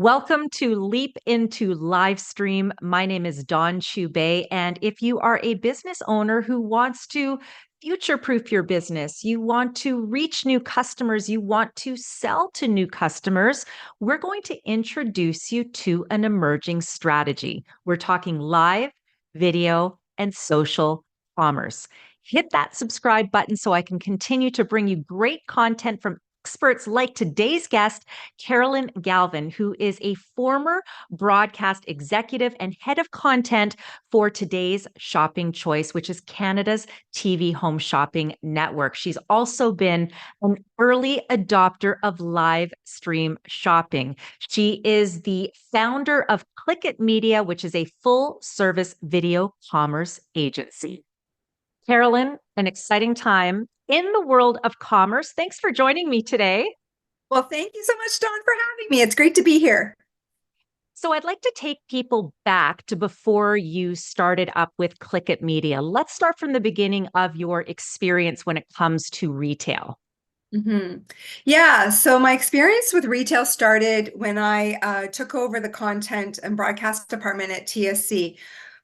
Welcome to Leap into Livestream. My name is Dawn Chubai, and if you are a business owner who wants to future-proof your business, you want to reach new customers, you want to sell to new customers, we're going to introduce you to an emerging strategy. We're talking live, video, and social commerce. Hit that subscribe button so I can continue to bring you great content from experts like today's guest, Carolyn Galvin, who is a former broadcast executive and head of content for Today's Shopping Choice, which is Canada's TV home shopping network. She's also been an early adopter of live stream shopping. She is the founder of Clikit Media, which is a full service video commerce agency. Carolyn, an exciting time in the world of commerce. Thanks for joining me today. Well, thank you so much, Dawn, for having me. It's great to be here. So I'd like to take people back to before you started up with Clikit Media. Let's start from the beginning of your experience when it comes to retail. Yeah, so my experience with retail started when I took over the content and broadcast department at TSC.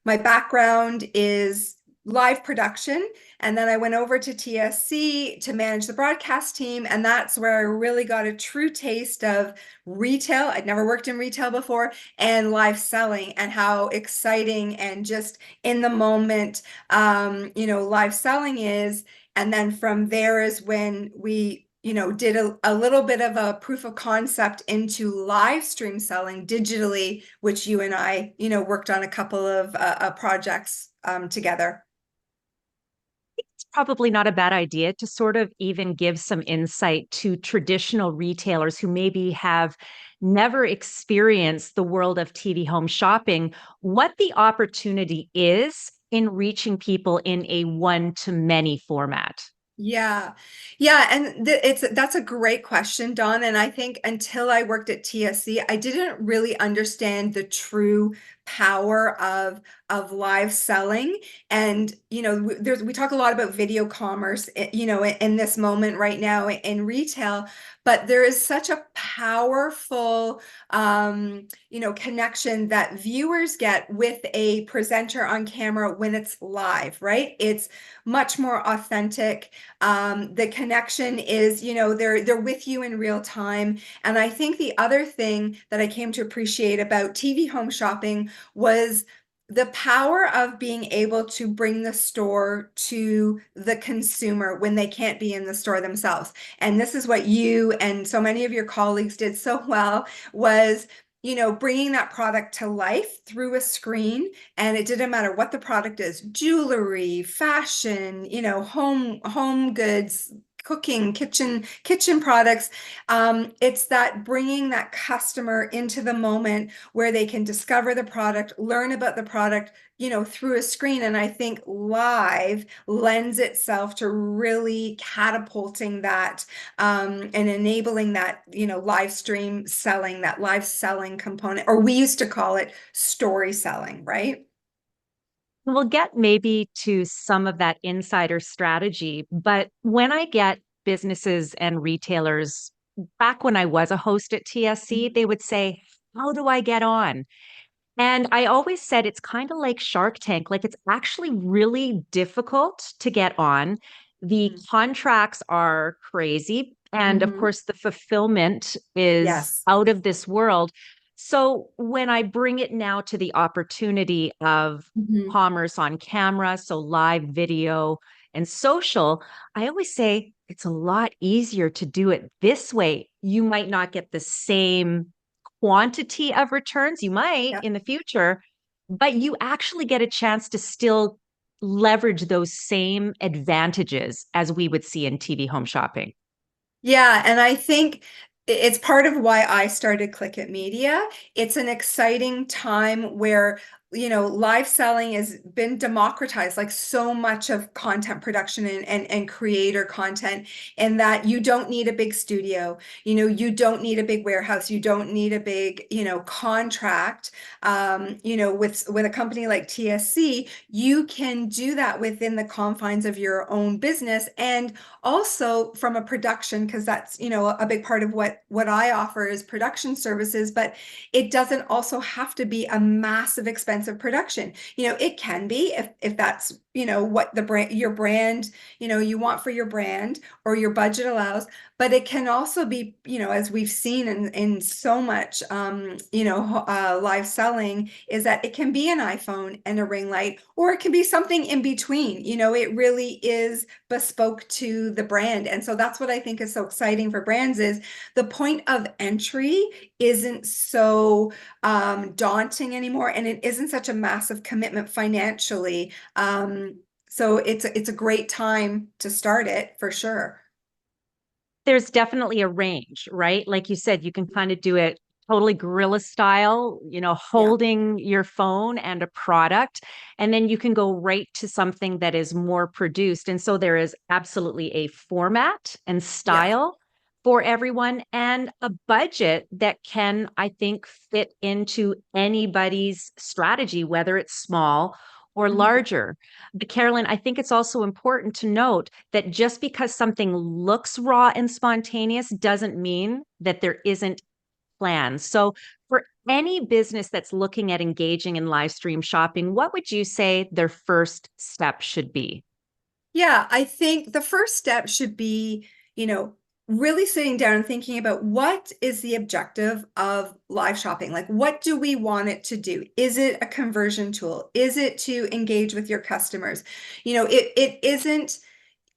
My background is live production, and then I went over to TSC to manage the broadcast team, and that's where I really got a true taste of retail. I'd never worked in retail before, and live selling, and how exciting and just in the moment, live selling is. And then from there is when we, did a little bit of a proof of concept into live stream selling digitally, which you and I, worked on a couple of projects together. It's probably not a bad idea to sort of even give some insight to traditional retailers who maybe have never experienced the world of TV home shopping, what the opportunity is in reaching people in a one-to-many format. Yeah. And that's a great question, Dawn. And I think until I worked at TSC, I didn't really understand the true power of live selling. And we talk a lot about video commerce, in this moment right now in retail, but there is such a powerful connection that viewers get with a presenter on camera when it's live, right? It's much more authentic. The connection is, they're with you in real time. And I think the other thing that I came to appreciate about TV home shopping was the power of being able to bring the store to the consumer when they can't be in the store themselves. And this is what you and so many of your colleagues did so well, was bringing that product to life through a screen. And it didn't matter what the product is, jewelry, fashion, home goods, cooking, kitchen products. It's that bringing that customer into the moment where they can discover the product, learn about the product, through a screen. And I think live lends itself to really catapulting that and enabling that, live stream selling, that live selling component, or we used to call it story selling, right? We'll get maybe to some of that insider strategy, but when I get businesses and retailers, back when I was a host at TSC, they would say, how do I get on? And I always said it's kind of like Shark Tank, like it's actually really difficult to get on. The contracts are crazy. And of course, the fulfillment is Yes. out of this world. So when I bring it now to the opportunity of commerce on camera, so live video and social, I always say it's a lot easier to do it this way. You might not get the same quantity of returns. You might Yep. in the future, but you actually get a chance to still leverage those same advantages as we would see in TV home shopping. Yeah, and I think it's part of why I started Clikit Media. It's an exciting time where live selling has been democratized, like so much of content production and creator content, and that you don't need a big studio, you don't need a big warehouse, you don't need a big, contract. With a company like TSC, you can do that within the confines of your own business, and also from a production, because that's, a big part of what I offer is production services, but it doesn't also have to be a massive expensive production. It can be if that's, what your brand, you want for your brand or your budget allows, but it can also be, as we've seen in so much, live selling, is that it can be an iPhone and a ring light, or it can be something in between. It really is bespoke to the brand. And so that's what I think is so exciting for brands, is the point of entry isn't so daunting anymore, and it isn't such a massive commitment financially. So it's a great time to start it for sure. There's definitely a range, right? Like you said, you can kind of do it totally guerrilla style, Yeah. holding your phone and a product, and then you can go right to something that is more produced. And so there is absolutely a format and Yes. style for everyone and a budget that can, I think, fit into anybody's strategy, whether it's small or Mhm. larger. But Carolyn, I think it's also important to note that just because something looks raw and spontaneous doesn't mean that there isn't plans. So, for any business that's looking at engaging in live stream shopping, what would you say their first step should be? Yeah, I think the first step should be, really sitting down and thinking about what is the objective of live shopping? Like, what do we want it to do? Is it a conversion tool? Is it to engage with your customers? It isn't,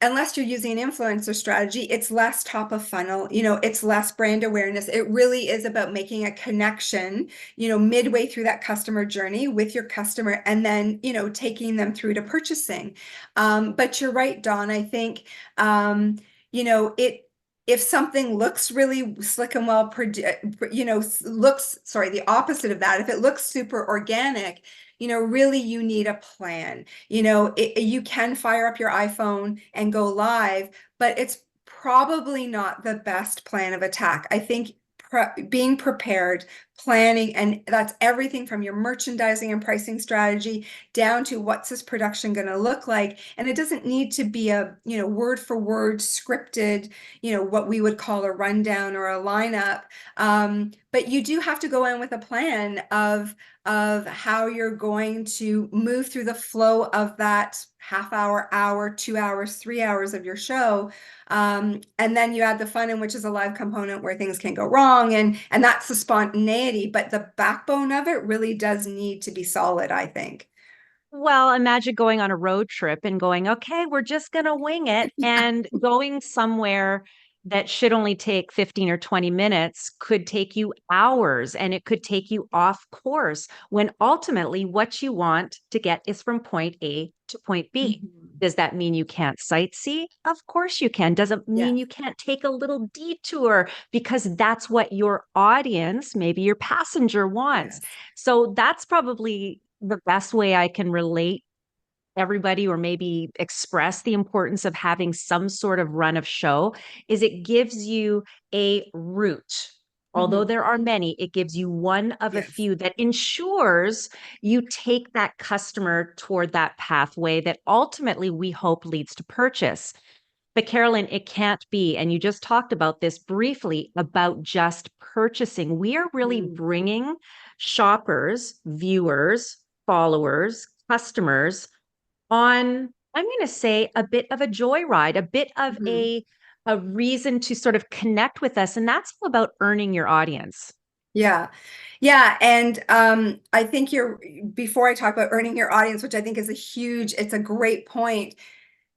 unless you're using an influencer strategy, it's less top of funnel, it's less brand awareness. It really is about making a connection, midway through that customer journey with your customer, and then, taking them through to purchasing. But you're right, Dawn. I think, if something looks really slick and well, sorry, the opposite of that, if it looks super organic, really you need a plan. You can fire up your iPhone and go live, but it's probably not the best plan of attack. I think being prepared, planning, and that's everything from your merchandising and pricing strategy down to what's this production going to look like. And it doesn't need to be a, word for word scripted, what we would call a rundown or a lineup. But you do have to go in with a plan of how you're going to move through the flow of that half hour, 2 hours, 3 hours of your show. And then you add the fun in, which is a live component where things can go wrong. And that's the spontaneity, but the backbone of it really does need to be solid, I think. Well, imagine going on a road trip and going, okay, we're just going to wing it, and going somewhere that should only take 15 or 20 minutes could take you hours, and it could take you off course when ultimately what you want to get is from point A to point B. Mhm. Does that mean you can't sightsee? Of course you can. Does it mean Yes. you can't take a little detour because that's what your audience, maybe your passenger, wants? Yes. So that's probably the best way I can relate everybody, or maybe express the importance of having some sort of run of show, is it gives you a route. Although Mhm. there are many, it gives you one of a Yes. few that ensures you take that customer toward that pathway that ultimately we hope leads to purchase. But Carolyn, it can't be, and you just talked about this briefly, about just purchasing. We are really Mm. bringing shoppers, viewers, followers, customers on, I'm going to say, a bit of a joyride, a bit of Mhm. a reason to sort of connect with us. And that's all about earning your audience. Yeah. Yeah. And I think before I talk about earning your audience, which I think is it's a great point.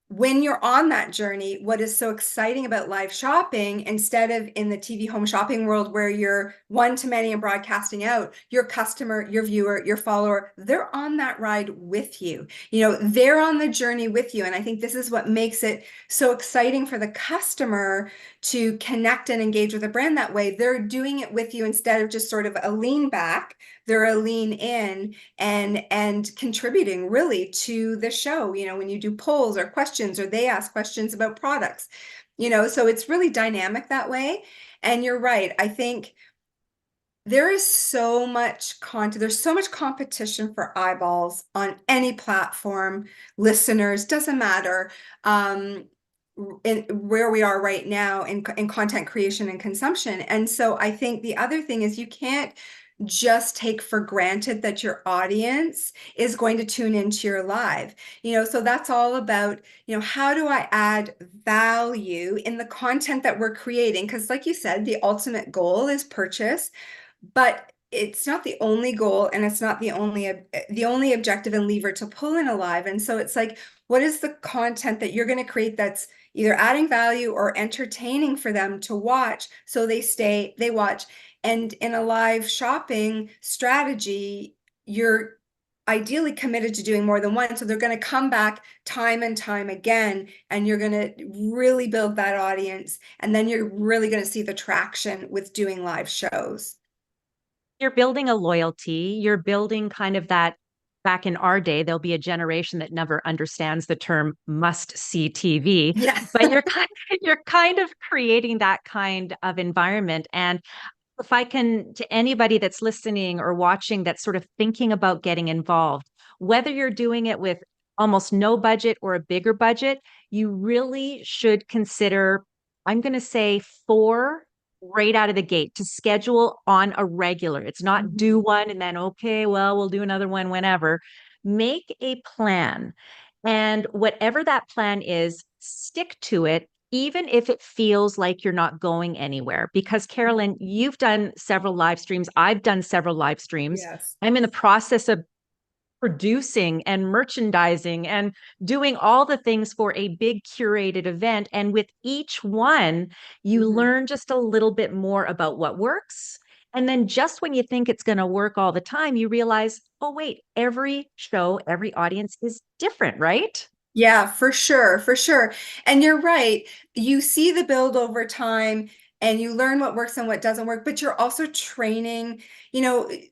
When you're on that journey, what is so exciting about live shopping, instead of in the TV home shopping world where you're one to many and broadcasting out, your customer, your viewer, your follower, they're on that ride with you. They're on the journey with you. And I think this is what makes it so exciting for the customer to connect and engage with a brand that way. They're doing it with you instead of just sort of a lean back, they're a lean in and contributing really to the show, when you do polls or questions, or they ask questions about products, so it's really dynamic that way. And you're right. I think there is so much content, there's so much competition for eyeballs on any platform, listeners, doesn't matter. In where we are right now in content creation and consumption. And so I think the other thing is you can't just take for granted that your audience is going to tune into your live. So that's all about, how do I add value in the content that we're creating? Because like you said, the ultimate goal is purchase, but it's not the only goal, and it's not the only objective and lever to pull in a live. And so it's like, what is the content that you're going to create that's either adding value or entertaining for them to watch, so they watch. And in a live shopping strategy, you're ideally committed to doing more than one, so they're going to come back time and time again, and you're going to really build that audience, and then you're really going to see the traction with doing live shows. You're building a loyalty. You're building kind of that. Back in our day, there'll be a generation that never understands the term must see TV, Yes. but you're kind of creating that kind of environment. And if I can, to anybody that's listening or watching that's sort of thinking about getting involved, whether you're doing it with almost no budget or a bigger budget, you really should consider, I'm going to say, four right out of the gate to schedule on a regular. It's not do Mhm. one and then, okay, well, we'll do another one whenever. Make a plan. And whatever that plan is, stick to it, even if it feels like you're not going anywhere. Because, Carolyn, you've done several live streams. I've done several live streams. Yes. I'm in the process of producing and merchandising and doing all the things for a big curated event. And with each one, you Mhm. learn just a little bit more about what works. And then just when you think it's going to work all the time, you realize, oh, wait, every show, every audience is different, right? Yeah, for sure, for sure. And you're right. You see the build over time, and you learn what works and what doesn't work, but you're also training,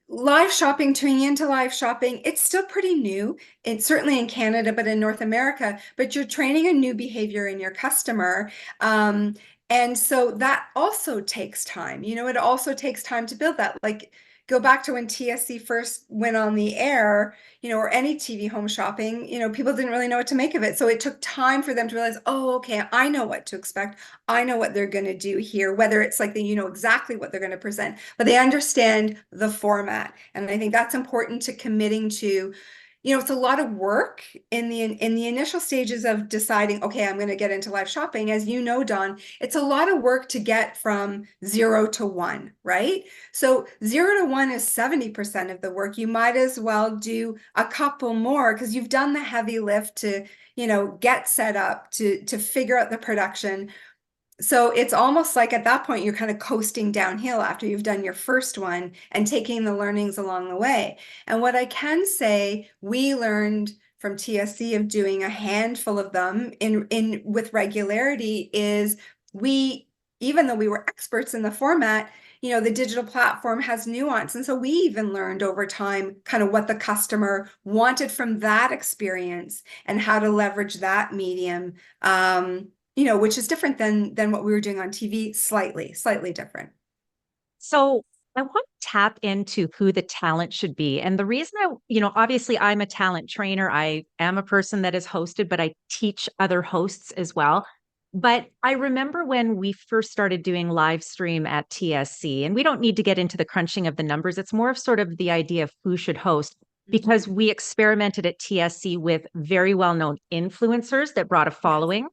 live shopping, tuning into live shopping. It's still pretty new. It's certainly in Canada, but in North America, but you're training a new behavior in your customer. Um, and so that also takes time. It also takes time to build that. Like, go back to when TSC first went on the air, or any TV home shopping, people didn't really know what to make of it. So it took time for them to realize, oh, okay, I know what to expect. I know what they're going to do here, whether it's like exactly what they're going to present, but they understand the format. And I think that's important to committing to. It's a lot of work in the initial stages of deciding, okay, I'm going to get into live shopping. As you know, Don, it's a lot of work to get from 0 to 1, right? So 0 to 1 is 70% of the work. You might as well do a couple more, because you've done the heavy lift to, get set up, to figure out the production. So it's almost like at that point, you're kind of coasting downhill after you've done your first one and taking the learnings along the way. And what I can say, we learned from TSC of doing a handful of them in with regularity is, we, even though we were experts in the format, the digital platform has nuance. And so we even learned over time kind of what the customer wanted from that experience and how to leverage that medium. Which is different than what we were doing on TV, slightly different. So I want to tap into who the talent should be. And the reason obviously I'm a talent trainer. I am a person that is hosted, but I teach other hosts as well. But I remember when we first started doing live stream at TSC, and we don't need to get into the crunching of the numbers. It's more of sort of the idea of who should host, because Mhm. we experimented at TSC with very well-known influencers that brought a Yes, following.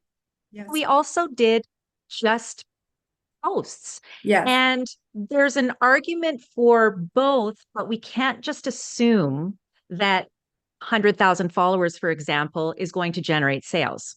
yes, We also did just hosts. yes. And there's an argument for both, but we can't just assume that 100,000 followers, for example, is going to generate sales.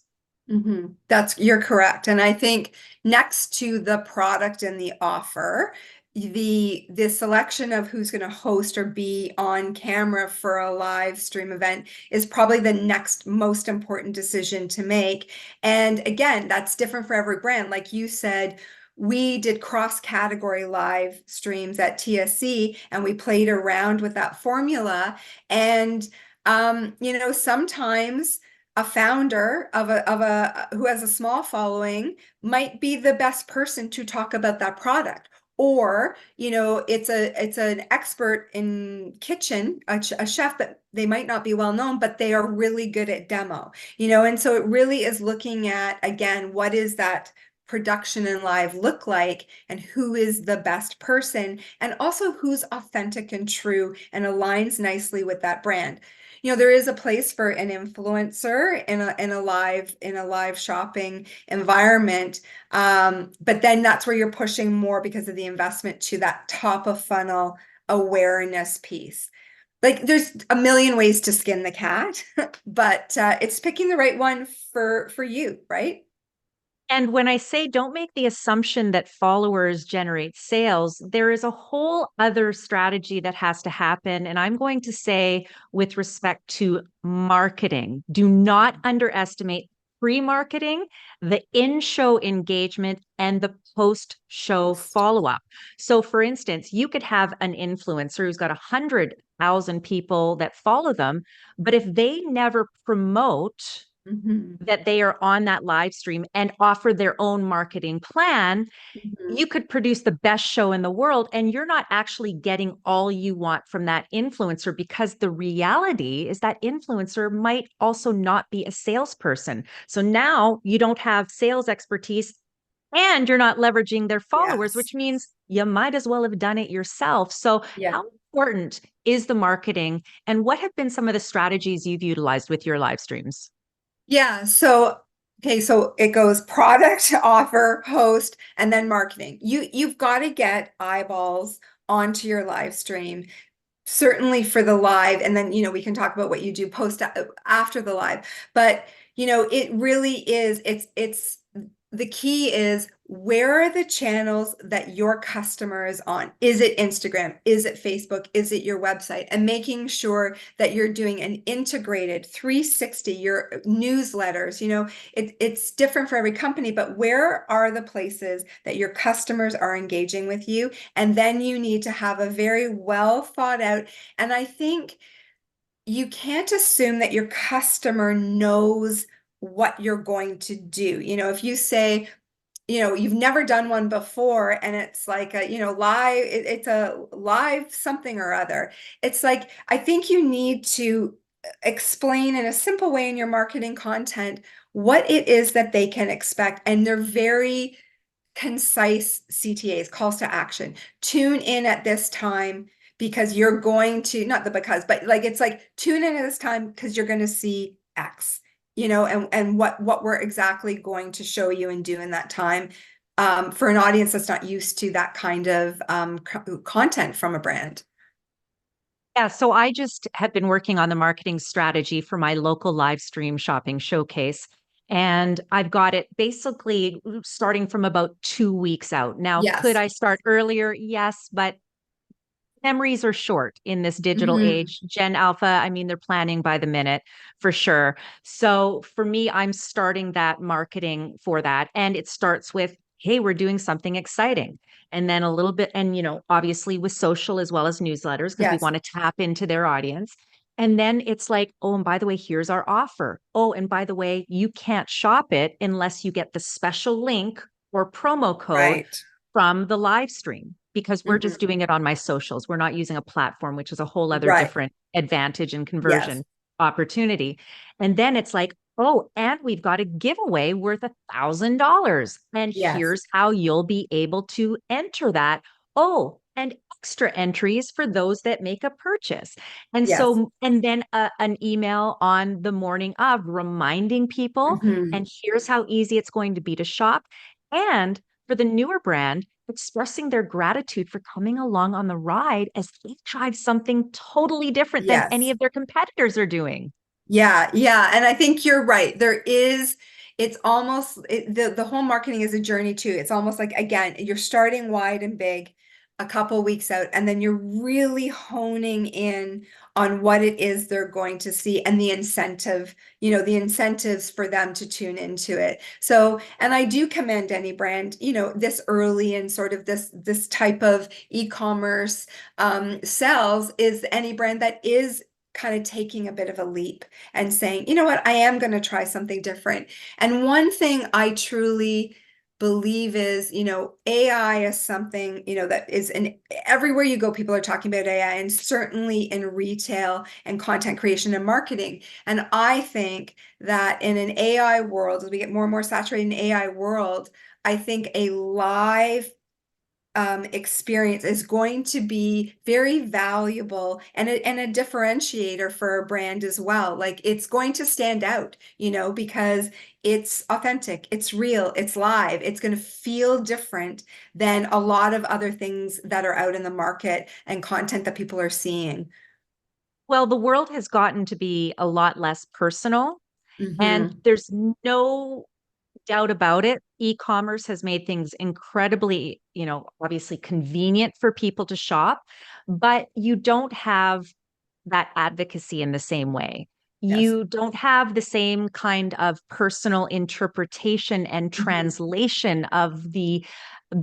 You're correct. And I think next to the product and the offer, the selection of who's going to host or be on camera for a live stream event is probably the next most important decision to make. And again, that's different for every brand. Like you said, we did cross-category live streams at TSC, and we played around with that formula. And sometimes a founder of a who has a small following might be the best person to talk about that product. Or, it's an expert in kitchen, a chef, but they might not be well known, but they are really good at demo, and so it really is looking at, again, what is that production and live look like, and who is the best person, and also who's authentic and true and aligns nicely with that brand. There is a place for an influencer in a live shopping environment, but then that's where you're pushing more because of the investment to that top of funnel awareness piece. Like, there's a million ways to skin the cat, but it's picking the right one for you, right? And when I say don't make the assumption that followers generate sales, there is a whole other strategy that has to happen. And I'm going to say, with respect to marketing, do not underestimate pre-marketing, the in-show engagement, and the post-show follow-up. So, for instance, you could have an influencer who's got 100,000 people that follow them, but if they never promote Mm-hmm. that they are on that live stream and offer their own marketing plan, Mm-hmm. you could produce the best show in the world and you're not actually getting all you want from that influencer, because the reality is that influencer might also not be a salesperson. So now you don't have sales expertise and you're not leveraging their followers, Yes. which means you might as well have done it yourself. So Yeah. how important is the marketing, and what have been some of the strategies you've utilized with your live streams? Yeah. So it goes product, offer, host, and then marketing. You've got to get eyeballs onto your live stream, certainly for the live, and then we can talk about what you do post after the live. But it really is, it's the key is, where are the channels that your customer is on? Is it Instagram? Is it Facebook? Is it your website? And making sure that you're doing an integrated 360, your newsletters. It's different for every company, but where are the places that your customers are engaging with you? And then you need to have a very well thought out. And I think you can't assume that your customer knows what you're going to do. If you say, you've never done one before, and it's like live, it's a live something or other. It's like, I think you need to explain in a simple way in your marketing content what it is that they can expect. And they're very concise CTAs, calls to action. Tune in at this time because you're going to, not the because, but like, it's like, tune in at this time because you're going to see X, and what we're exactly going to show you and do in that time, for an audience that's not used to that kind of content from a brand. Yeah, so I just have been working on the marketing strategy for my local live stream shopping showcase. And I've got it basically starting from about 2 weeks out. Now, could Yes. I start earlier? Yes, but memories are short in this digital Hmm. age. Gen Alpha, I mean, they're planning by the minute for sure. So for me, I'm starting that marketing for that. And it starts with, hey, we're doing something exciting. And then a little bit, and, obviously with social as well as newsletters, because we Yes. want to tap into their audience. And then it's like, oh, and by the way, here's our offer. Oh, and by the way, you can't shop it unless you get the special link or promo code Right. from the live stream, because we're just Hmm. doing it on my socials. We're not using a platform, which is a whole other Right. different advantage and Yes. conversion opportunity. And then it's like, oh, and we've got a giveaway worth $1,000. And Yes. here's how you'll be able to enter that. Oh, and extra entries for those that make a purchase. And Yes. so, and then an email on the morning of reminding people, Hmm. and here's how easy it's going to be to shop. And for the newer brand, expressing their gratitude for coming along on the ride as they tried something totally different than any Yes. of their competitors are doing. Yeah, yeah, and I think you're right. It's almost the whole marketing is a journey too. It's almost like, again, you're starting wide and big, a couple weeks out, and then you're really honing in on what it is they're going to see and the incentive, the incentives for them to tune into it. So, and I do commend any brand, this early and sort of this type of e-commerce sells, is any brand that is kind of taking a bit of a leap and saying, you know what, I am going to try something different. And one thing I truly believe is, AI is something, that is in everywhere you go, people are talking about AI, and certainly in retail and content creation and marketing. And I think that in an AI world, as we get more and more saturated in AI world, I think a live experience is going to be very valuable and a differentiator for a brand as well. Like, it's going to stand out, because it's authentic, it's real, it's live, it's going to feel different than a lot of other things that are out in the market and content that people are seeing. Well, the world has gotten to be a lot less personal, and Hmm. there's no doubt about it. E-commerce has made things incredibly, obviously convenient for people to shop, but you don't have that advocacy in the same way. Yes. You don't have the same kind of personal interpretation and Hmm. translation of the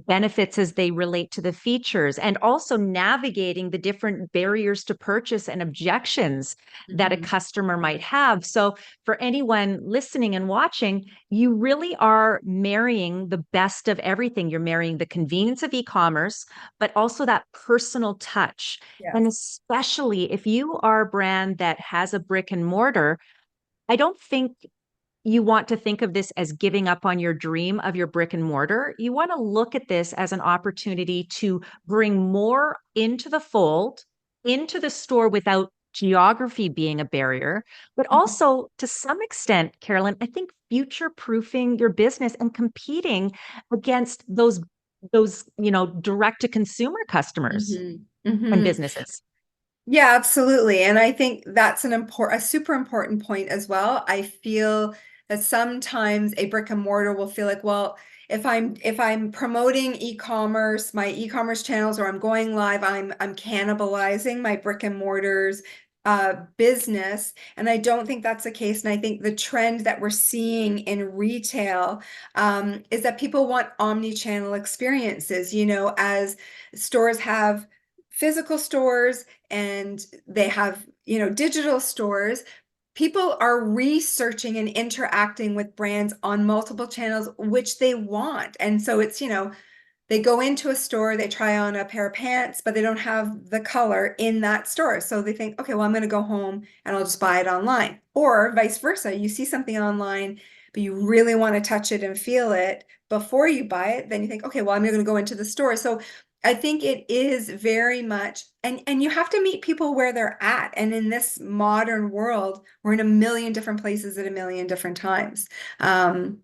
benefits as they relate to the features, and also navigating the different barriers to purchase and objections that a Hmm. customer might have. So, for anyone listening and watching, you really are marrying the best of everything. You're marrying the convenience of e-commerce, but also that personal touch. And Yes. especially if you are a brand that has a brick and mortar, I don't think you want to think of this as giving up on your dream of your brick and mortar. You want to look at this as an opportunity to bring more into the fold, into the store without geography being a barrier, but Mhm. also to some extent, Carolyn, I think future proofing your business and competing against those direct to consumer customers Hmm. and Hmm. businesses. Yeah, absolutely. And I think that's a super important point as well. I feel that sometimes a brick and mortar will feel like, well, if I'm promoting e-commerce, my e-commerce channels, or I'm going live, I'm cannibalizing my brick and mortars business. And I don't think that's the case. And I think the trend that we're seeing in retail is that people want omni-channel experiences, as stores have physical stores and they have, digital stores. People are researching and interacting with brands on multiple channels, which they want. And so it's, they go into a store, they try on a pair of pants, but they don't have the color in that store. So they think, okay, well, I'm going to go home and I'll just buy it online. Or vice versa. You see something online, but you really want to touch it and feel it before you buy it. Then you think, okay, well, I'm going to go into the store. So I think it is very much, and you have to meet people where they're at. And in this modern world, we're in a million different places at a million different times. Um,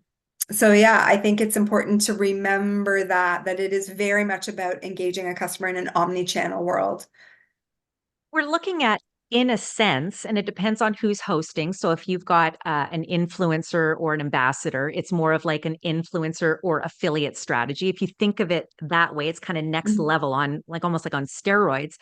so yeah, I think it's important to remember that it is very much about engaging a customer in an omni-channel world. We're looking at, in a sense, and it depends on who's hosting. So if you've got an influencer or an ambassador, it's more of like an influencer or affiliate strategy. If you think of it that way, it's kind of next Mhm. level, on like almost like on steroids.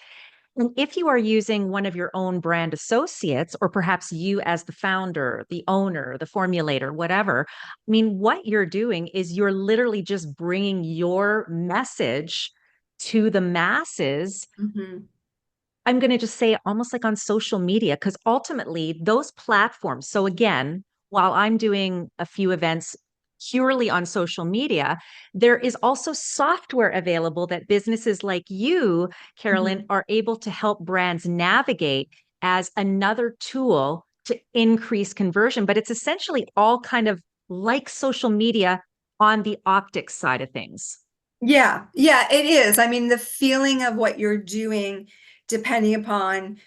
And if you are using one of your own brand associates, or perhaps you as the founder, the owner, the formulator, whatever, I mean, what you're doing is you're literally just bringing your message to the masses. Mhm. I'm going to just say almost like on social media, because ultimately those platforms. So, again, while I'm doing a few events purely on social media, there is also software available that businesses like you, Carolyn, Mhm. are able to help brands navigate as another tool to increase conversion. But it's essentially all kind of like social media on the optics side of things. Yeah, yeah, it is. I mean, the feeling of what you're doing, depending upon,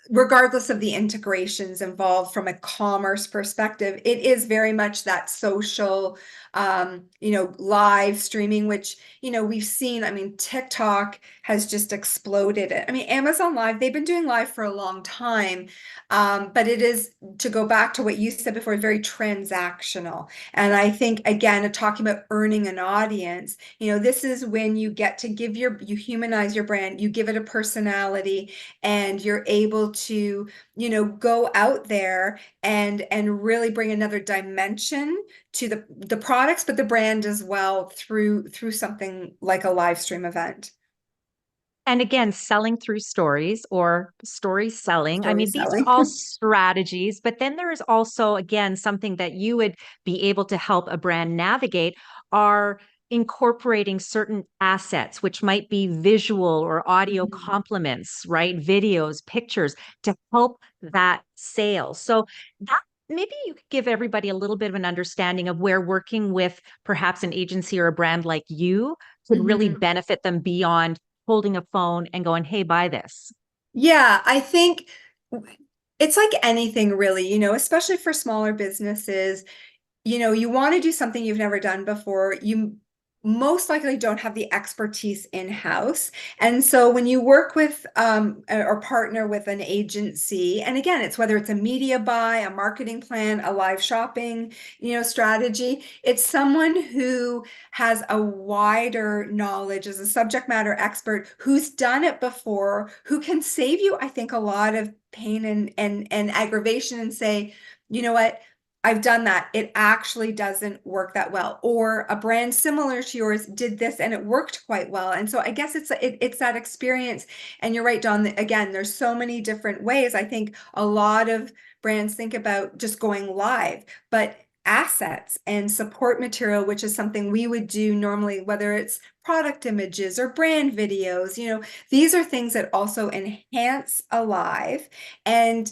regardless of the integrations involved from a commerce perspective, it is very much that social, live streaming, which, we've seen. I mean, TikTok has just exploded it. I mean, Amazon Live, they've been doing live for a long time. But it is, to go back to what you said before, very transactional. And I think, again, talking about earning an audience, this is when you get to you humanize your brand, you give it a personality, and you're able to, go out there and really bring another dimension to the products, but the brand as well, through something like a live stream event. And again, selling through stories or story selling. I mean, these are Storytelling. all strategies, but then there is also, again, something that you would be able to help a brand navigate are incorporating certain assets, which might be visual or audio Mhm. complements, right? Videos, pictures to help that sale. So that maybe you could give everybody a little bit of an understanding of where working with perhaps an agency or a brand like you could really Mhm. benefit them beyond holding a phone and going, hey, buy this. Yeah, I think it's like anything really, especially for smaller businesses. You want to do something you've never done before. You most likely don't have the expertise in-house. And so when you work with or partner with an agency, and again, it's whether it's a media buy, a marketing plan, a live shopping, strategy, it's someone who has a wider knowledge as a subject matter expert who's done it before, who can save you, I think, a lot of pain and aggravation, and say, you know what? I've done that. It actually doesn't work that well. Or a brand similar to yours did this and it worked quite well. And so I guess it's that experience. And you're right, Don. Again, there's so many different ways. I think a lot of brands think about just going live, but assets and support material, which is something we would do normally, whether it's product images or brand videos, these are things that also enhance a live and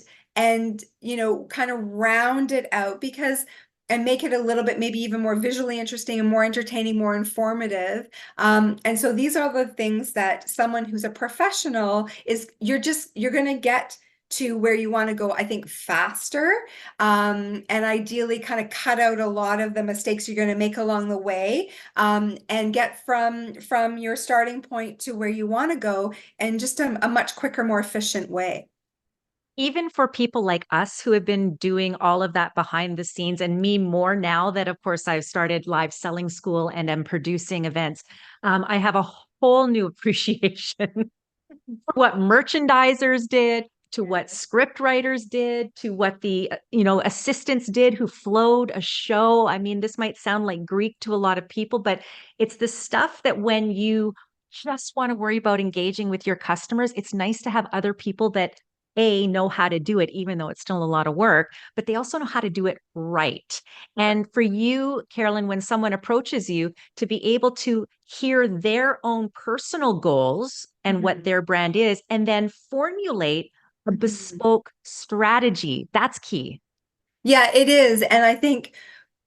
kind of round it out, because and make it a little bit maybe even more visually interesting and more entertaining, more informative. And so these are the things that someone who's a professional is, you're going to get to where you want to go, I think, faster, and ideally kind of cut out a lot of the mistakes you're going to make along the way, and get from your starting point to where you want to go in just a much quicker, more efficient way. Even for people like us who have been doing all of that behind the scenes, and me more now that, of course, I've started live selling school and am producing events, I have a whole new appreciation what merchandisers did, to what script writers did, to what the assistants did who flowed a show. I mean, this might sound like Greek to a lot of people, but it's the stuff that when you just want to worry about engaging with your customers, it's nice to have other people that know how to do it, even though it's still a lot of work, but they also know how to do it right. And for you, Carolyn, when someone approaches you, to be able to hear their own personal goals and what Mhm. their brand is, and then formulate a Mhm. bespoke strategy. That's key. Yeah, it is. And I think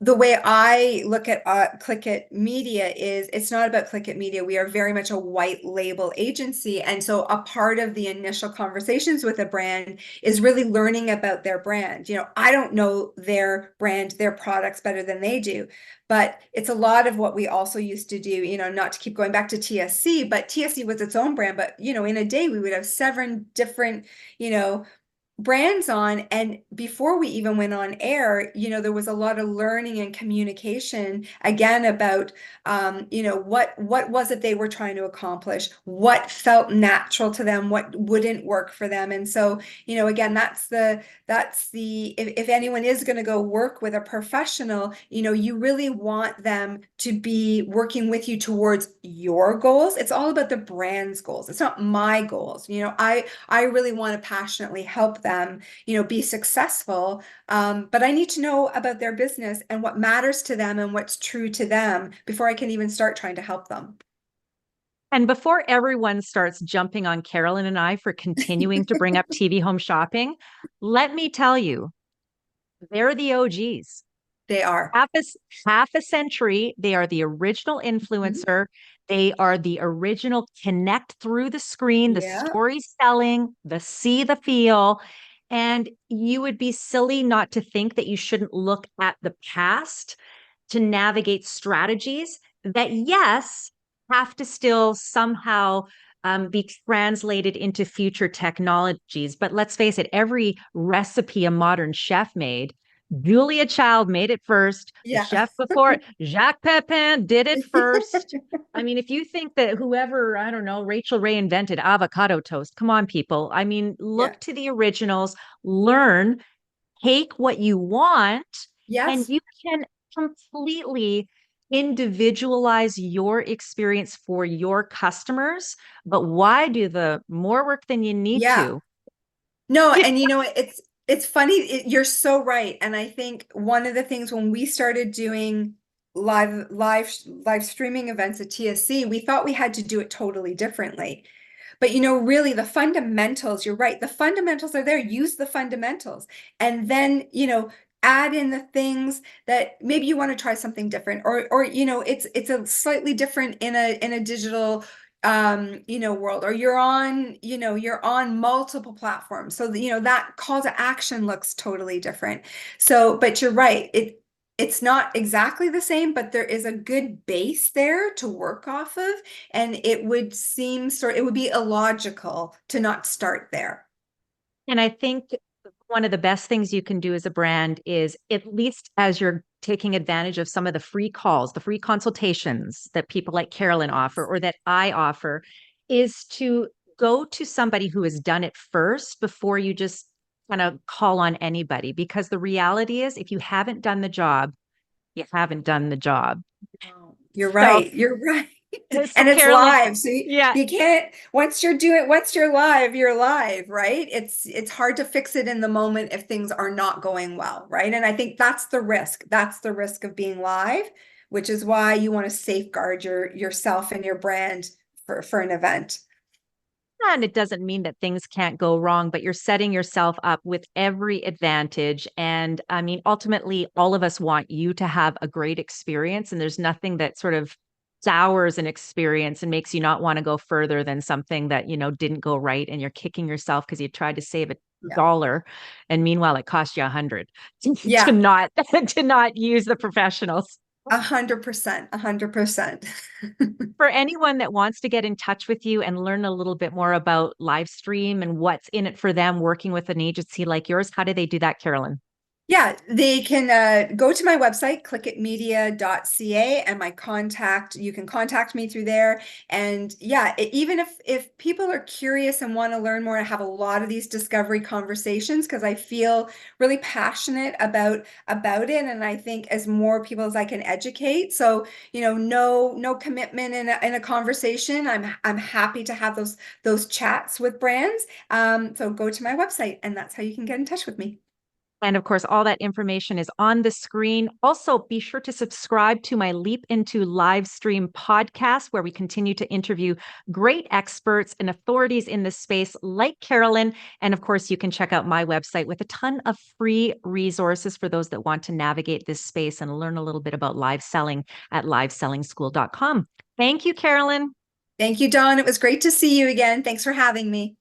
the way I look at Clikit Media is, it's not about Clikit Media. We are very much a white label agency. And so a part of the initial conversations with a brand is really learning about their brand. I don't know their brand, their products better than they do, but it's a lot of what we also used to do, not to keep going back to TSC, but TSC was its own brand. But, in a day we would have 7 different, you know, brands on. And before we even went on air, there was a lot of learning and communication, again, about what was it they were trying to accomplish, what felt natural to them, what wouldn't work for them. And so, again, that's the if anyone is going to go work with a professional, you really want them to be working with you towards your goals. It's all about the brand's goals. It's not my goals. I really want to passionately help them, be successful. But I need to know about their business and what matters to them and what's true to them before I can even start trying to help them. And before everyone starts jumping on Carolyn and I for continuing to bring up TV home shopping, let me tell you, they're the OGs. They are. half a, half a century. They are the original Mhm. influencer. They are the original connect through the screen, the Yeah. storytelling, the see, the feel. And you would be silly not to think that you shouldn't look at the past to navigate strategies that, yes, have to still somehow be translated into future technologies. But let's face it, every recipe a modern chef made, Julia Child made it first. The Yeah. chef before, Jacques Pepin, did it first. I mean, if you think that whoever, I don't know, Rachel Ray invented avocado toast, come on, people. I mean, Yeah. look to the originals, learn, take what you want, and Yes. you can completely individualize your experience for your customers. But why do the more work than you need Yeah. to? No, and you know, it's funny. You're so right. And I think one of the things when we started doing live streaming events at TSC, we thought we had to do it totally differently. But you know, really the fundamentals, you're right. The fundamentals are there. Use the fundamentals. And then, you know, add in the things that maybe you want to try something different or you know, it's a slightly different in a digital you know, world, or you're on, you know, you're on multiple platforms. So, you know, that call to action looks totally different. So, but you're right. It's not exactly the same, but there is a good base there to work off of. And it would seem it would be illogical to not start there. And I think one of the best things you can do as a brand is, at least as you're taking advantage of some of the free calls, the free consultations that people like Carolyn offer Yes. or that I offer, is to go to somebody who has done it first before you just kind of call on anybody. Because the reality is, if you haven't done the job, you haven't done the job. Oh, you're So, right. You're right. so And it's Carolyn, live. So yeah. you can't, once you're live, right? It's hard to fix it in the moment if things are not going well, right? And I think that's the risk. That's the risk of being live, which is why you want to safeguard yourself and your brand for an event. And it doesn't mean that things can't go wrong, but you're setting yourself up with every advantage. And I mean, ultimately, all of us want you to have a great experience. And there's nothing that sort of sours an experience and makes you not want to go further than something that, didn't go right. And you're kicking yourself because you tried to save a Yeah. dollar. And meanwhile, it cost you 100 to Yeah. not to not use the professionals. 100%. 100%. For anyone that wants to get in touch with you and learn a little bit more about live stream and what's in it for them working with an agency like yours, how do they do that, Carolyn? Yeah, they can go to my website, clikitmedia.ca, and you can contact me through there. And yeah, even if people are curious and want to learn more, I have a lot of these discovery conversations because I feel really passionate about it. And I think as more people as I can educate. So, you know, no commitment in a conversation. I'm happy to have those chats with brands. So go to my website and that's how you can get in touch with me. And of course, all that information is on the screen. Also, be sure to subscribe to my Leap Into Live Stream podcast, where we continue to interview great experts and authorities in this space like Carolyn. And of course, you can check out my website with a ton of free resources for those that want to navigate this space and learn a little bit about live selling at livesellingschool.com. Thank you, Carolyn. Thank you, Dawn. It was great to see you again. Thanks for having me.